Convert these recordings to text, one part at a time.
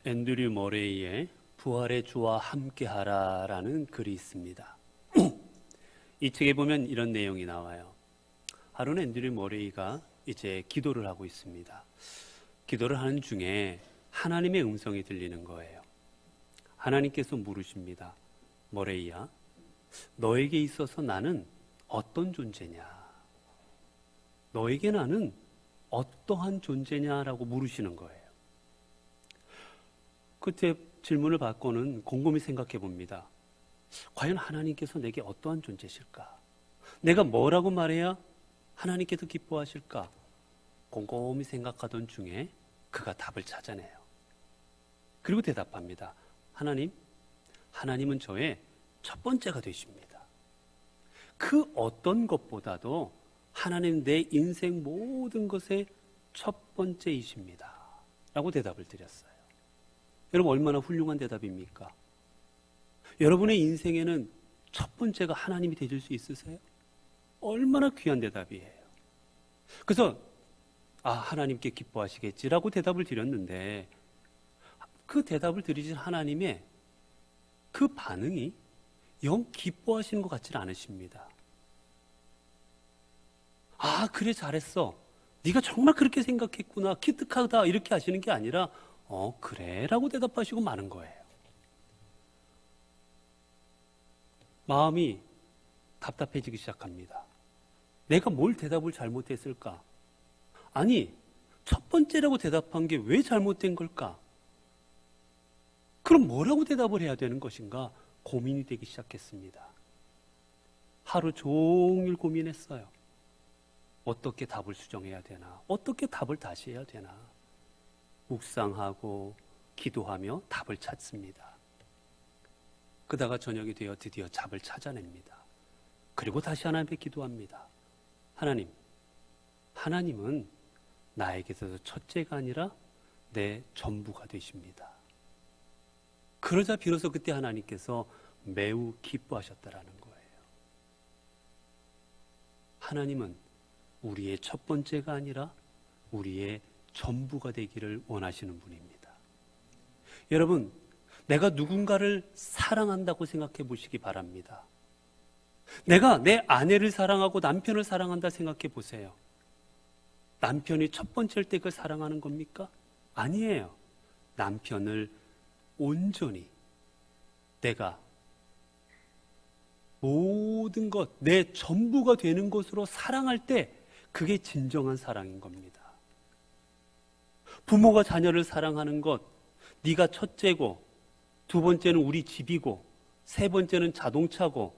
앤드류 머레이의 부활의 주와 함께하라라는 글이 있습니다. 이 책에 보면 이런 내용이 나와요. 하루는 앤드류 머레이가 이제 기도를 하고 있습니다. 기도를 하는 중에 하나님의 음성이 들리는 거예요. 하나님께서 물으십니다. 머레이야, 너에게 있어서 나는 어떤 존재냐? 너에게 나는 어떠한 존재냐라고 물으시는 거예요. 그때 질문을 받고는 곰곰이 생각해 봅니다. 과연 하나님께서 내게 어떠한 존재실까? 내가 뭐라고 말해야 하나님께서 기뻐하실까? 곰곰이 생각하던 중에 그가 답을 찾아내요. 그리고 대답합니다. 하나님은 저의 첫 번째가 되십니다. 그 어떤 것보다도 하나님 내 인생 모든 것의 첫 번째이십니다. 라고 대답을 드렸어요. 여러분, 얼마나 훌륭한 대답입니까? 여러분의 인생에는 첫 번째가 하나님이 되실 수 있으세요? 얼마나 귀한 대답이에요. 그래서 하나님께 기뻐하시겠지라고 대답을 드렸는데, 그 대답을 드리신 하나님의 그 반응이 영 기뻐하시는 것 같지는 않으십니다. 그래, 잘했어, 네가 정말 그렇게 생각했구나, 기특하다, 이렇게 하시는 게 아니라 그래 라고 대답하시고 마는 거예요. 마음이 답답해지기 시작합니다. 내가 뭘 대답을 잘못했을까? 아니, 첫 번째라고 대답한 게 왜 잘못된 걸까? 그럼 뭐라고 대답을 해야 되는 것인가? 고민이 되기 시작했습니다. 하루 종일 고민했어요. 어떻게 답을 수정해야 되나? 어떻게 답을 다시 해야 되나? 묵상하고 기도하며 답을 찾습니다. 그러다가 저녁이 되어 드디어 답을 찾아냅니다. 그리고 다시 하나님께 기도합니다. 하나님은 나에게 있어서 첫째가 아니라 내 전부가 되십니다. 그러자 비로소 그때 하나님께서 매우 기뻐하셨다라는 거예요. 하나님은 우리의 첫 번째가 아니라 우리의 전부가 되기를 원하시는 분입니다. 여러분, 내가 누군가를 사랑한다고 생각해 보시기 바랍니다. 내가 내 아내를 사랑하고 남편을 사랑한다 생각해 보세요. 남편이 첫 번째일 때 그걸 사랑하는 겁니까? 아니에요. 남편을 온전히 내가 모든 것, 내 전부가 되는 것으로 사랑할 때 그게 진정한 사랑인 겁니다. 부모가 자녀를 사랑하는 것, 네가 첫째고, 두 번째는 우리 집이고, 세 번째는 자동차고,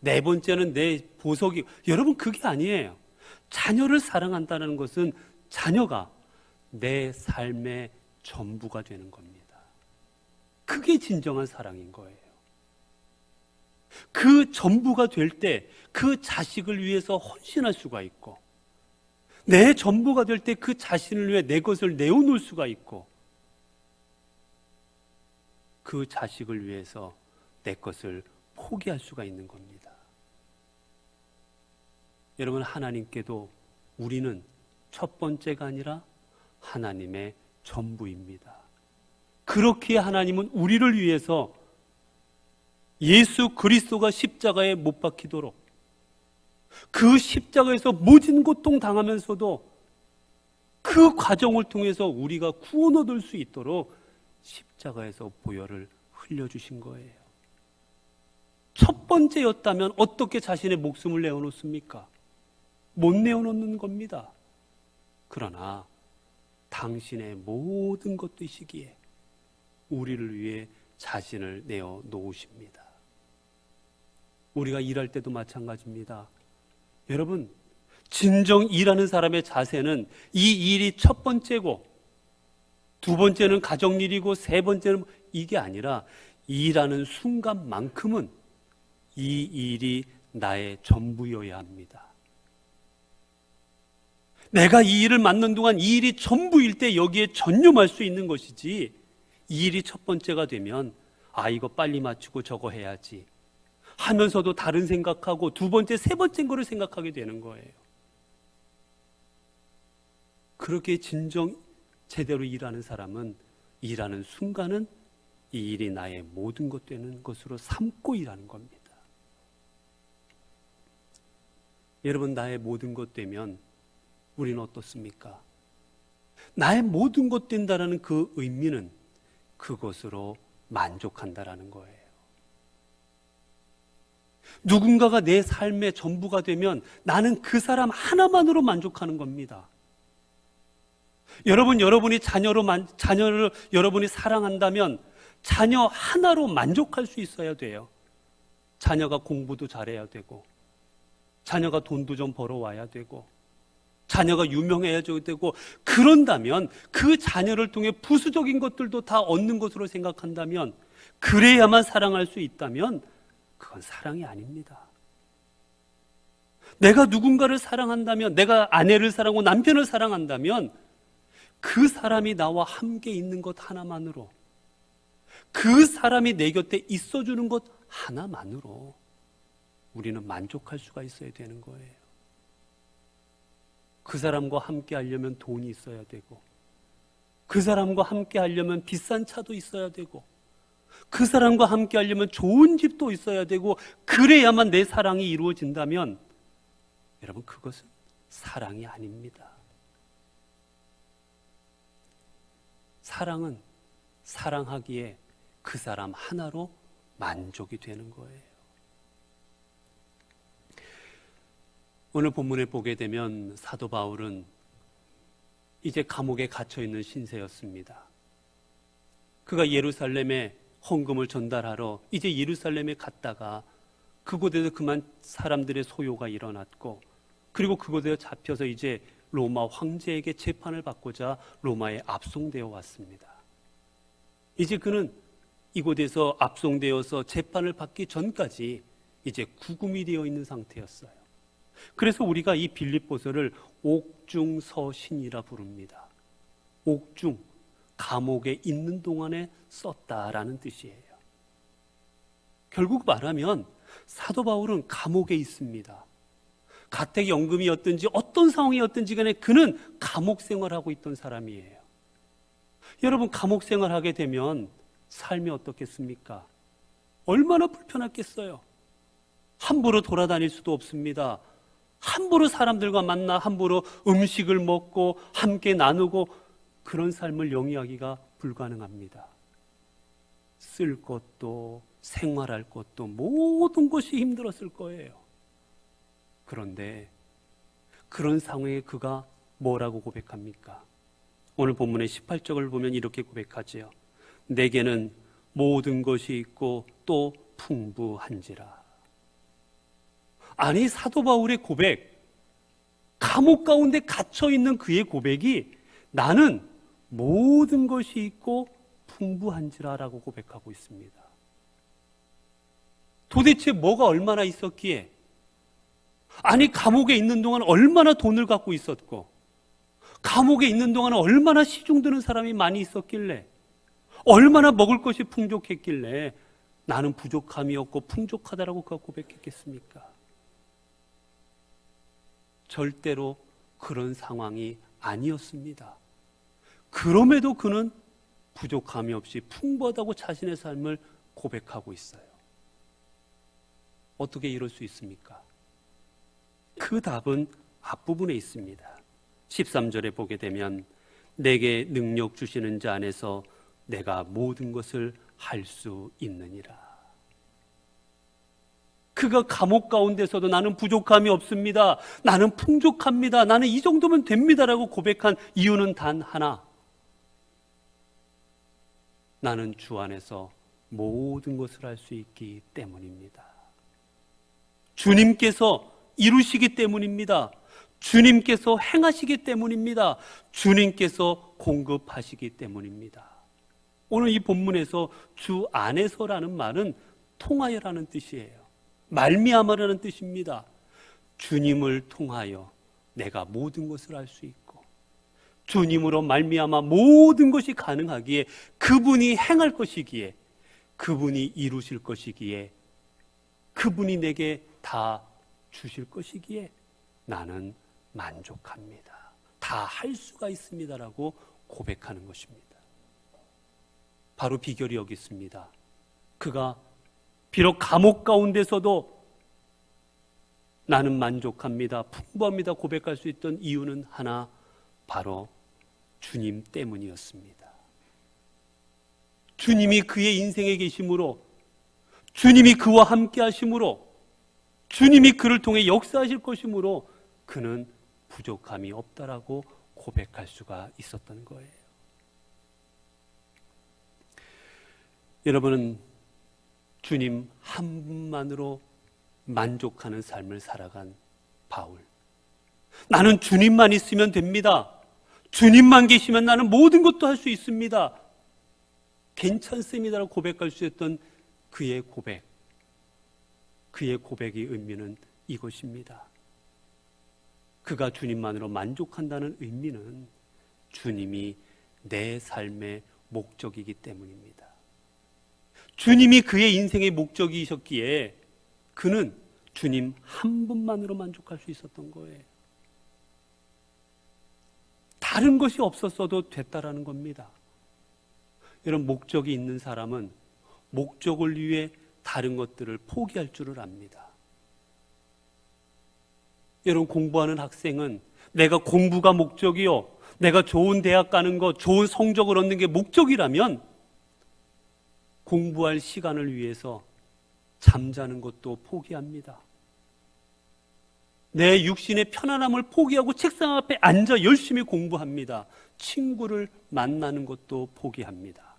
네 번째는 내 보석이고, 여러분, 그게 아니에요. 자녀를 사랑한다는 것은 자녀가 내 삶의 전부가 되는 겁니다. 그게 진정한 사랑인 거예요. 그 전부가 될 때 그 자식을 위해서 헌신할 수가 있고, 내 전부가 될 때 그 자신을 위해 내 것을 내어놓을 수가 있고, 그 자식을 위해서 내 것을 포기할 수가 있는 겁니다. 여러분, 하나님께도 우리는 첫 번째가 아니라 하나님의 전부입니다. 그렇기에 하나님은 우리를 위해서 예수 그리스도가 십자가에 못 박히도록, 그 십자가에서 모진 고통 당하면서도 그 과정을 통해서 우리가 구원 얻을 수 있도록 십자가에서 보혈을 흘려주신 거예요. 첫 번째였다면 어떻게 자신의 목숨을 내어놓습니까? 못 내어놓는 겁니다. 그러나 당신의 모든 것 되시기에 우리를 위해 자신을 내어놓으십니다. 우리가 일할 때도 마찬가지입니다. 여러분, 진정 일하는 사람의 자세는 이 일이 첫 번째고, 두 번째는 가정일이고, 세 번째는 이게 아니라 일하는 순간만큼은 이 일이 나의 전부여야 합니다. 내가 이 일을 맡는 동안 이 일이 전부일 때 여기에 전념할 수 있는 것이지, 이 일이 첫 번째가 되면 이거 빨리 마치고 저거 해야지 하면서도 다른 생각하고 두 번째, 세 번째인 거를 생각하게 되는 거예요. 그렇게 진정 제대로 일하는 사람은 일하는 순간은 이 일이 나의 모든 것 되는 것으로 삼고 일하는 겁니다. 여러분, 나의 모든 것 되면 우리는 어떻습니까? 나의 모든 것 된다라는 그 의미는 그것으로 만족한다라는 거예요. 누군가가 내 삶의 전부가 되면 나는 그 사람 하나만으로 만족하는 겁니다. 여러분이 자녀를 여러분이 사랑한다면 자녀 하나로 만족할 수 있어야 돼요. 자녀가 공부도 잘해야 되고, 자녀가 돈도 좀 벌어와야 되고, 자녀가 유명해야 되고, 그런다면 그 자녀를 통해 부수적인 것들도 다 얻는 것으로 생각한다면, 그래야만 사랑할 수 있다면 그건 사랑이 아닙니다. 내가 누군가를 사랑한다면, 내가 아내를 사랑하고 남편을 사랑한다면 그 사람이 나와 함께 있는 것 하나만으로, 그 사람이 내 곁에 있어주는 것 하나만으로 우리는 만족할 수가 있어야 되는 거예요. 그 사람과 함께 하려면 돈이 있어야 되고, 그 사람과 함께 하려면 비싼 차도 있어야 되고, 그 사람과 함께 하려면 좋은 집도 있어야 되고, 그래야만 내 사랑이 이루어진다면 여러분, 그것은 사랑이 아닙니다. 사랑은 사랑하기에 그 사람 하나로 만족이 되는 거예요. 오늘 본문에 보게 되면 사도 바울은 이제 감옥에 갇혀 있는 신세였습니다. 그가 예루살렘에 헌금을 전달하러 이제 예루살렘에 갔다가 그곳에서 그만 사람들의 소요가 일어났고, 그리고 그곳에 잡혀서 이제 로마 황제에게 재판을 받고자 로마에 압송되어 왔습니다. 이제 그는 이곳에서 압송되어서 재판을 받기 전까지 이제 구금이 되어 있는 상태였어요. 그래서 우리가 이 빌립보서를 옥중서신이라 부릅니다. 옥중, 감옥에 있는 동안에 썼다라는 뜻이에요. 결국 말하면 사도 바울은 감옥에 있습니다. 가택연금이었든지 어떤 상황이었든지 간에 그는 감옥 생활하고 있던 사람이에요. 여러분, 감옥 생활하게 되면 삶이 어떻겠습니까? 얼마나 불편했겠어요. 함부로 돌아다닐 수도 없습니다. 함부로 사람들과 만나 함부로 음식을 먹고 함께 나누고, 그런 삶을 영위하기가 불가능합니다. 쓸 것도 생활할 것도 모든 것이 힘들었을 거예요. 그런데 그런 상황에 그가 뭐라고 고백합니까? 오늘 본문의 18절을 보면 이렇게 고백하지요. 내게는 모든 것이 있고 또 풍부한지라. 아니, 사도 바울의 고백, 감옥 가운데 갇혀있는 그의 고백이 나는 모든 것이 있고 풍부한지라 라고 고백하고 있습니다. 도대체 뭐가 얼마나 있었기에, 아니, 감옥에 있는 동안 얼마나 돈을 갖고 있었고, 감옥에 있는 동안 얼마나 시중 드는 사람이 많이 있었길래, 얼마나 먹을 것이 풍족했길래 나는 부족함이 없고 풍족하다라고 그가 고백했겠습니까? 절대로 그런 상황이 아니었습니다. 그럼에도 그는 부족함이 없이 풍부하다고 자신의 삶을 고백하고 있어요. 어떻게 이럴 수 있습니까? 그 답은 앞부분에 있습니다. 13절에 보게 되면 내게 능력 주시는 자 안에서 내가 모든 것을 할 수 있느니라. 그가 감옥 가운데서도 나는 부족함이 없습니다, 나는 풍족합니다, 나는 이 정도면 됩니다라고 고백한 이유는 단 하나, 나는 주 안에서 모든 것을 할 수 있기 때문입니다. 주님께서 이루시기 때문입니다. 주님께서 행하시기 때문입니다. 주님께서 공급하시기 때문입니다. 오늘 이 본문에서 주 안에서라는 말은 통하여라는 뜻이에요. 말미암아라는 뜻입니다. 주님을 통하여 내가 모든 것을 할 수 있고, 주님으로 말미암아 모든 것이 가능하기에, 그분이 행할 것이기에, 그분이 이루실 것이기에, 그분이 내게 다 주실 것이기에 나는 만족합니다. 다 할 수가 있습니다라고 고백하는 것입니다. 바로 비결이 여기 있습니다. 그가 비록 감옥 가운데서도 나는 만족합니다, 풍부합니다 고백할 수 있던 이유는 하나, 바로 주님 때문이었습니다. 주님이 그의 인생에 계심으로, 주님이 그와 함께 하심으로, 주님이 그를 통해 역사하실 것이므로 그는 부족함이 없다라고 고백할 수가 있었던 거예요. 여러분은 주님 한 분만으로 만족하는 삶을 살아간 바울. 나는 주님만 있으면 됩니다. 주님만 계시면 나는 모든 것도 할 수 있습니다. 괜찮습니다라고 고백할 수 있었던 그의 고백. 그의 고백의 의미는 이것입니다. 그가 주님만으로 만족한다는 의미는 주님이 내 삶의 목적이기 때문입니다. 주님이 그의 인생의 목적이셨기에 그는 주님 한 분만으로 만족할 수 있었던 거예요. 다른 것이 없었어도 됐다라는 겁니다. 이런 목적이 있는 사람은 목적을 위해 다른 것들을 포기할 줄을 압니다. 여러분, 공부하는 학생은 내가 공부가 목적이요, 내가 좋은 대학 가는 것, 좋은 성적을 얻는 게 목적이라면 공부할 시간을 위해서 잠자는 것도 포기합니다. 내 육신의 편안함을 포기하고 책상 앞에 앉아 열심히 공부합니다. 친구를 만나는 것도 포기합니다.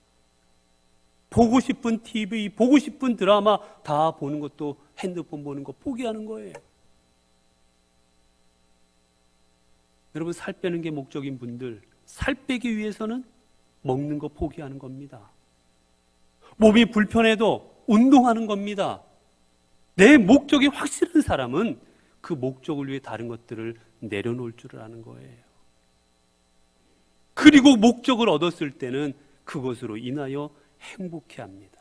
보고 싶은 TV, 보고 싶은 드라마 다 보는 것도, 핸드폰 보는 거 포기하는 거예요. 여러분, 살 빼는 게 목적인 분들, 살 빼기 위해서는 먹는 거 포기하는 겁니다. 몸이 불편해도 운동하는 겁니다. 내 목적이 확실한 사람은 그 목적을 위해 다른 것들을 내려놓을 줄 아는 거예요. 그리고 목적을 얻었을 때는 그것으로 인하여 행복해합니다.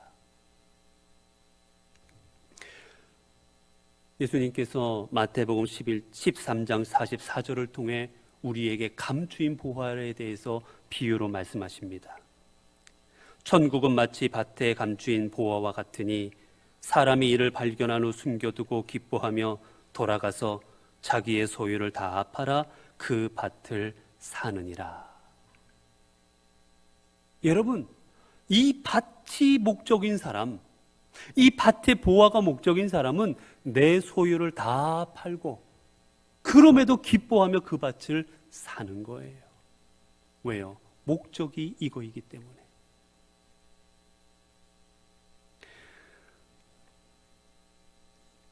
예수님께서 마태복음 13장 44절을 통해 우리에게 감추인 보화에 대해서 비유로 말씀하십니다. 천국은 마치 밭에 감추인 보화와 같으니 사람이 이를 발견한 후 숨겨두고 기뻐하며 돌아가서 자기의 소유를 다 팔아 그 밭을 사느니라. 여러분, 이 밭이 목적인 사람, 이 밭의 보화가 목적인 사람은 내 소유를 다 팔고 그럼에도 기뻐하며 그 밭을 사는 거예요. 왜요? 목적이 이거이기 때문에.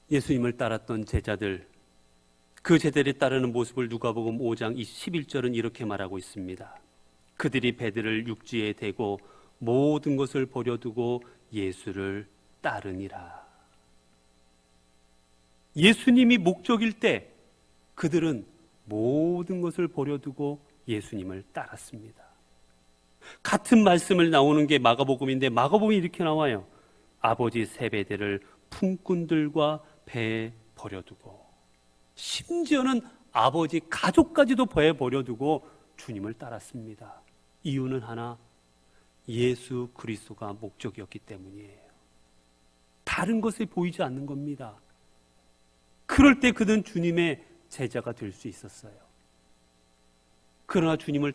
예수님을 따랐던 제자들, 그 제자들이 따르는 모습을 누가복음 5장 11절은 이렇게 말하고 있습니다. 그들이 배들을 육지에 대고 모든 것을 버려두고 예수를 따르니라. 예수님이 목적일 때 그들은 모든 것을 버려두고 예수님을 따랐습니다. 같은 말씀을 나오는 게 마가복음인데 마가복음이 이렇게 나와요. 아버지 세베대를 품꾼들과 배에 버려두고, 심지어는 아버지 가족까지도 배에 버려두고 주님을 따랐습니다. 이유는 하나, 예수 그리스도가 목적이었기 때문이에요. 다른 것에 보이지 않는 겁니다. 그럴 때 그는 주님의 제자가 될 수 있었어요. 그러나 주님을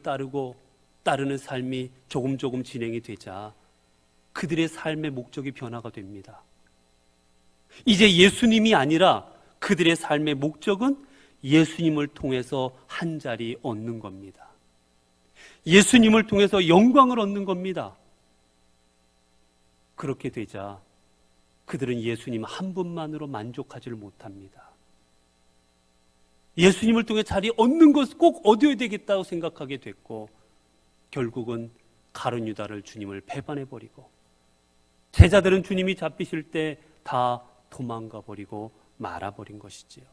따르는 삶이 조금 진행이 되자 그들의 삶의 목적이 변화가 됩니다. 이제 예수님이 아니라 그들의 삶의 목적은 예수님을 통해서 한 자리 얻는 겁니다. 예수님을 통해서 영광을 얻는 겁니다. 그렇게 되자 그들은 예수님 한 분만으로 만족하지를 못합니다. 예수님을 통해 자리 얻는 것을 꼭 얻어야 되겠다고 생각하게 됐고, 결국은 가룟 유다를 주님을 배반해버리고, 제자들은 주님이 잡히실 때 다 도망가 버리고 말아버린 것이지요.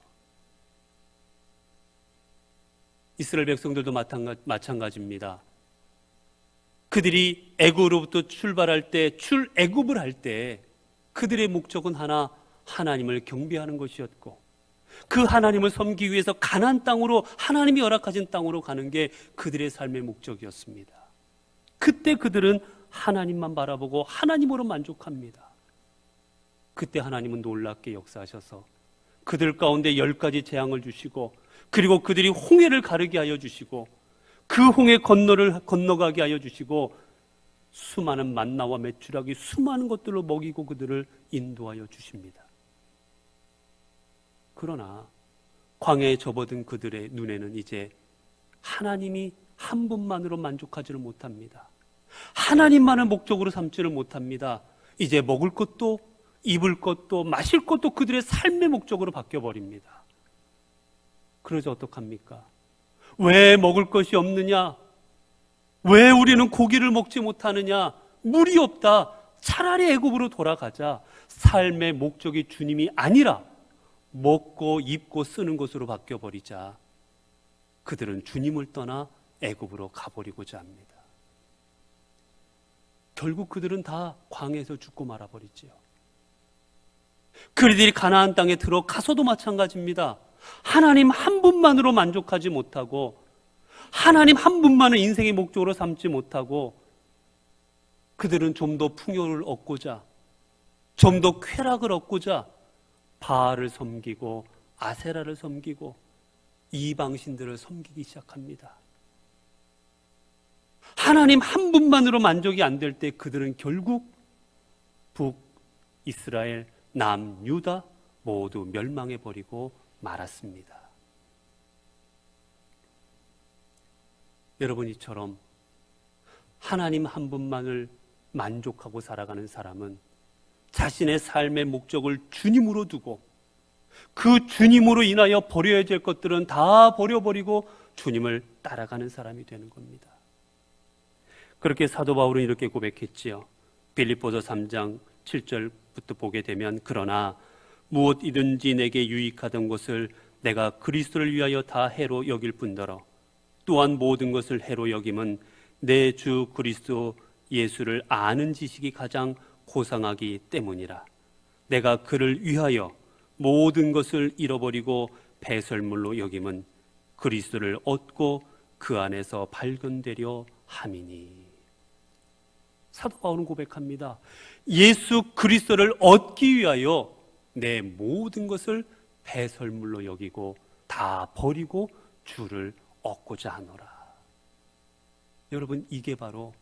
이스라엘 백성들도 마찬가지입니다. 그들이 애굽으로부터 출발할 때, 출애굽을 할 때 그들의 목적은 하나, 하나님을 경배하는 것이었고, 그 하나님을 섬기기 위해서 가나안 땅으로, 하나님이 허락하신 땅으로 가는 게 그들의 삶의 목적이었습니다. 그때 그들은 하나님만 바라보고 하나님으로 만족합니다. 그때 하나님은 놀랍게 역사하셔서 그들 가운데 10가지 재앙을 주시고, 그리고 그들이 홍해를 가르게 하여 주시고, 그 홍해 건너가게 하여 주시고, 수많은 만나와 메추라기 수많은 것들로 먹이고 그들을 인도하여 주십니다. 그러나 광야에 접어든 그들의 눈에는 이제 하나님이 한 분만으로 만족하지를 못합니다. 하나님만을 목적으로 삼지를 못합니다. 이제 먹을 것도 입을 것도 마실 것도 그들의 삶의 목적으로 바뀌어버립니다. 그러자 어떡합니까? 왜 먹을 것이 없느냐? 왜 우리는 고기를 먹지 못하느냐? 물이 없다. 차라리 애굽으로 돌아가자. 삶의 목적이 주님이 아니라 먹고 입고 쓰는 것으로 바뀌어버리자. 그들은 주님을 떠나 애굽으로 가버리고자 합니다. 결국 그들은 다 광야에서 죽고 말아버리지요. 그들이 가나안 땅에 들어가서도 마찬가지입니다. 하나님 한 분만으로 만족하지 못하고, 하나님 한 분만을 인생의 목적으로 삼지 못하고, 그들은 좀 더 풍요를 얻고자, 좀 더 쾌락을 얻고자 바알을 섬기고 아세라를 섬기고 이방신들을 섬기기 시작합니다. 하나님 한 분만으로 만족이 안 될 때 그들은 결국 북이스라엘, 남유다 모두 멸망해버리고 말았습니다. 여러분, 이처럼 하나님 한 분만을 만족하고 살아가는 사람은 자신의 삶의 목적을 주님으로 두고, 그 주님으로 인하여 버려야 될 것들은 다 버려버리고 주님을 따라가는 사람이 되는 겁니다. 그렇게 사도 바울은 이렇게 고백했지요. 빌립보서 3장 7절부터 보게 되면, 그러나 무엇이든지 내게 유익하던 것을 내가 그리스도를 위하여 다 해로 여길 뿐더러 또한 모든 것을 해로 여김은 내 주 그리스도 예수를 아는 지식이 가장 고상하기 때문이라. 내가 그를 위하여 모든 것을 잃어버리고 배설물로 여김은 그리스도를 얻고 그 안에서 발견되려 함이니. 사도 바울은 고백합니다. 예수 그리스도를 얻기 위하여 내 모든 것을 배설물로 여기고 다 버리고 주를 얻고자 하노라. 여러분, 이게 바로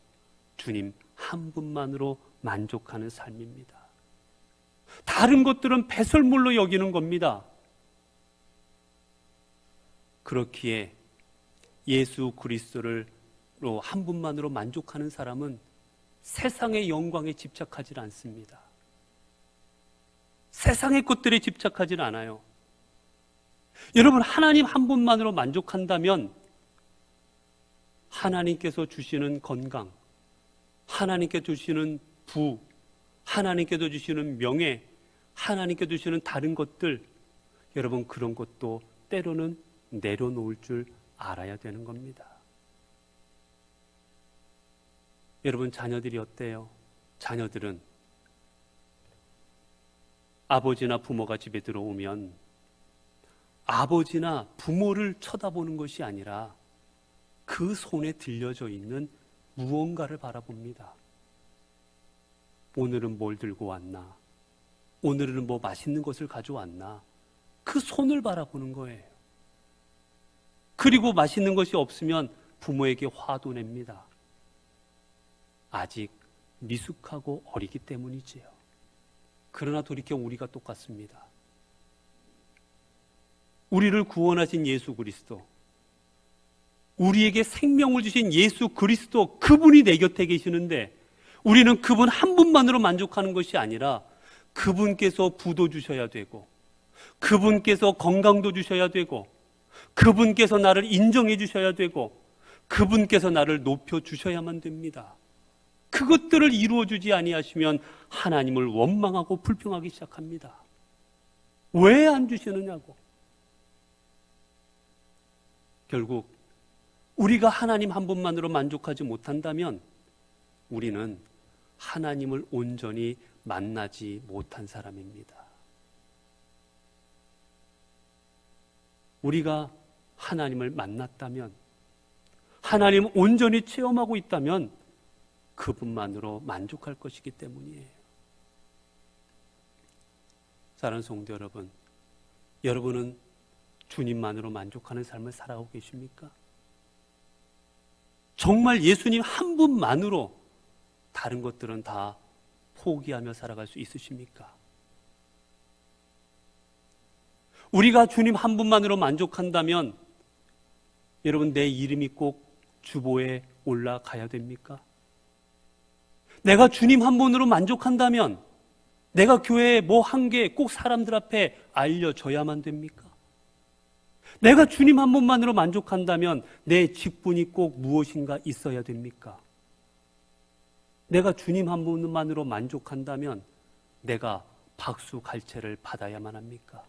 주님 한 분만으로 만족하는 삶입니다. 다른 것들은 배설물로 여기는 겁니다. 그렇기에 예수 그리스도로 한 분만으로 만족하는 사람은 세상의 영광에 집착하지 않습니다. 세상의 것들에 집착하지 않아요. 여러분, 하나님 한 분만으로 만족한다면 하나님께서 주시는 건강, 하나님께 주시는 부, 하나님께서 주시는 명예, 하나님께 주시는 다른 것들, 여러분, 그런 것도 때로는 내려놓을 줄 알아야 되는 겁니다. 여러분, 자녀들이 어때요? 자녀들은 아버지나 부모가 집에 들어오면 아버지나 부모를 쳐다보는 것이 아니라 그 손에 들려져 있는 무언가를 바라봅니다. 오늘은 뭘 들고 왔나? 오늘은 뭐 맛있는 것을 가져왔나? 그 손을 바라보는 거예요. 그리고 맛있는 것이 없으면 부모에게 화도 냅니다. 아직 미숙하고 어리기 때문이지요. 그러나 돌이켜 우리가 똑같습니다. 우리를 구원하신 예수 그리스도, 우리에게 생명을 주신 예수 그리스도, 그분이 내 곁에 계시는데 우리는 그분 한 분만으로 만족하는 것이 아니라 그분께서 부도 주셔야 되고, 그분께서 건강도 주셔야 되고, 그분께서 나를 인정해 주셔야 되고, 그분께서 나를 높여 주셔야만 됩니다. 그것들을 이루어주지 아니하시면 하나님을 원망하고 불평하기 시작합니다. 왜 안 주시느냐고. 결국 우리가 하나님 한 분만으로 만족하지 못한다면 우리는 하나님을 온전히 만나지 못한 사람입니다. 우리가 하나님을 만났다면, 하나님을 온전히 체험하고 있다면 그분만으로 만족할 것이기 때문이에요. 사랑하는 성도 여러분, 여러분은 주님만으로 만족하는 삶을 살아가고 계십니까? 정말 예수님 한 분만으로 다른 것들은 다 포기하며 살아갈 수 있으십니까? 우리가 주님 한 분만으로 만족한다면 여러분, 내 이름이 꼭 주보에 올라가야 됩니까? 내가 주님 한 분으로 만족한다면 내가 교회에 뭐 한 개 꼭 사람들 앞에 알려져야만 됩니까? 내가 주님 한 분만으로 만족한다면 내 직분이 꼭 무엇인가 있어야 됩니까? 내가 주님 한 분만으로 만족한다면 내가 박수 갈채를 받아야만 합니까?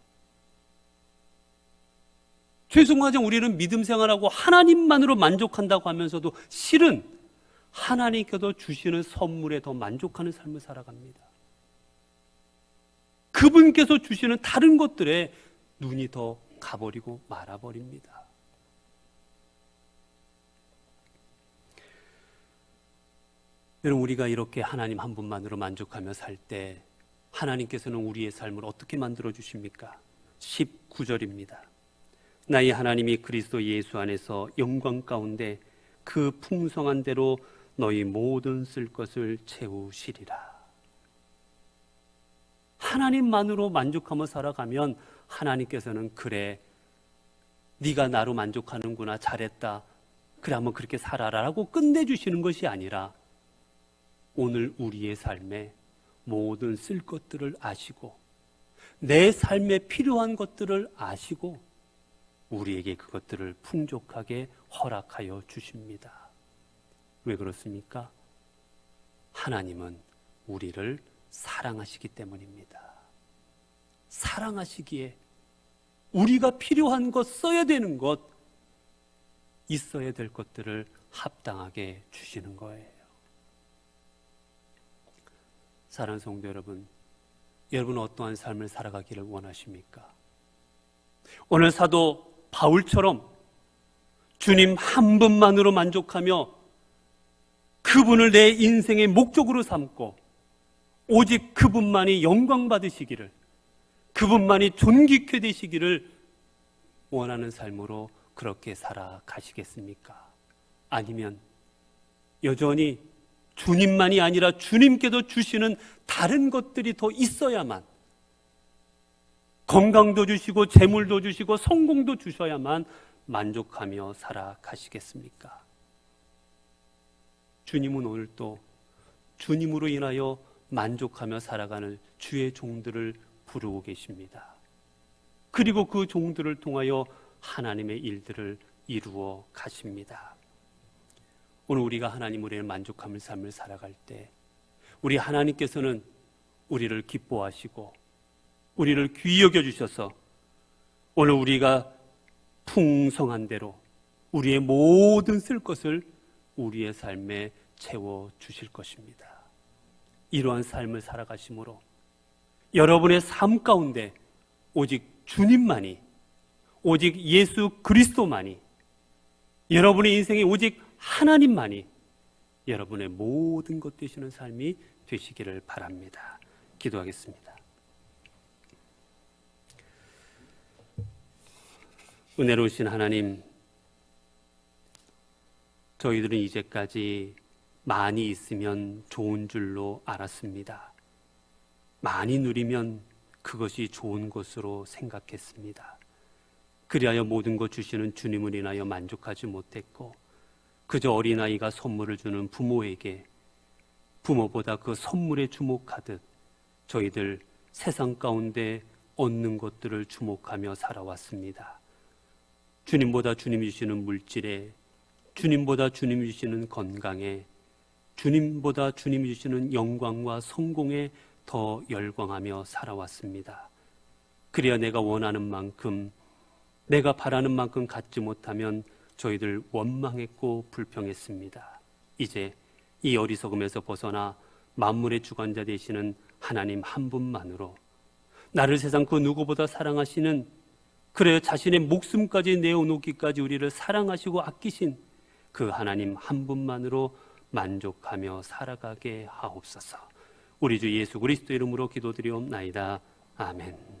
죄송하지만 우리는 믿음 생활하고 하나님만으로 만족한다고 하면서도 실은 하나님께서 주시는 선물에 더 만족하는 삶을 살아갑니다. 그분께서 주시는 다른 것들에 눈이 더 가버리고 말아버립니다. 여러분, 우리가 이렇게 하나님 한 분만으로 만족하며 살 때 하나님께서는 우리의 삶을 어떻게 만들어 주십니까? 19절입니다. 나의 하나님이 그리스도 예수 안에서 영광 가운데 그 풍성한 대로 너희 모든 쓸 것을 채우시리라. 하나님만으로 만족하며 살아가면 하나님께서는 그래, 네가 나로 만족하는구나, 잘했다, 그래 한번 그렇게 살아라 라고 끝내주시는 것이 아니라 오늘 우리의 삶에 모든 쓸 것들을 아시고 내 삶에 필요한 것들을 아시고 우리에게 그것들을 풍족하게 허락하여 주십니다. 왜 그렇습니까? 하나님은 우리를 사랑하시기 때문입니다. 사랑하시기에 우리가 필요한 것, 써야 되는 것, 있어야 될 것들을 합당하게 주시는 거예요. 사랑하는 성도 여러분, 여러분은 어떠한 삶을 살아가기를 원하십니까? 오늘 사도 바울처럼 주님 한 분만으로 만족하며 그분을 내 인생의 목적으로 삼고 오직 그분만이 영광 받으시기를, 그분만이 존귀케 되시기를 원하는 삶으로 그렇게 살아가시겠습니까? 아니면 여전히 주님만이 아니라 주님께서 주시는 다른 것들이 더 있어야만, 건강도 주시고 재물도 주시고 성공도 주셔야만 만족하며 살아가시겠습니까? 주님은 오늘 또 주님으로 인하여 만족하며 살아가는 주의 종들을 부르고 계십니다. 그리고 그 종들을 통하여 하나님의 일들을 이루어 가십니다. 오늘 우리가 하나님으로 인해 만족함을 삶을 살아갈 때 우리 하나님께서는 우리를 기뻐하시고 우리를 귀히 여겨주셔서 오늘 우리가 풍성한 대로 우리의 모든 쓸 것을 우리의 삶에 채워주실 것입니다. 이러한 삶을 살아가심으로 여러분의 삶 가운데 오직 주님만이, 오직 예수 그리스도만이, 여러분의 인생에 오직 하나님만이 여러분의 모든 것 되시는 삶이 되시기를 바랍니다. 기도하겠습니다. 은혜로우신 하나님, 저희들은 이제까지 많이 있으면 좋은 줄로 알았습니다. 많이 누리면 그것이 좋은 것으로 생각했습니다. 그리하여 모든 것 주시는 주님을 인하여 만족하지 못했고 그저 어린아이가 선물을 주는 부모에게 부모보다 그 선물에 주목하듯 저희들 세상 가운데 얻는 것들을 주목하며 살아왔습니다. 주님보다 주님이 주시는 물질에, 주님보다 주님이 주시는 건강에, 주님보다 주님이 주시는 영광과 성공에 더 열광하며 살아왔습니다. 그래야 내가 원하는 만큼, 내가 바라는 만큼 갖지 못하면 저희들 원망했고 불평했습니다. 이제 이 어리석음에서 벗어나 만물의 주관자 되시는 하나님 한 분만으로 나를 세상 그 누구보다 사랑하시는, 그래야 자신의 목숨까지 내어놓기까지 우리를 사랑하시고 아끼신 그 하나님 한 분만으로 만족하며 살아가게 하옵소서. 우리 주 예수 그리스도 이름으로 기도드리옵나이다. 아멘.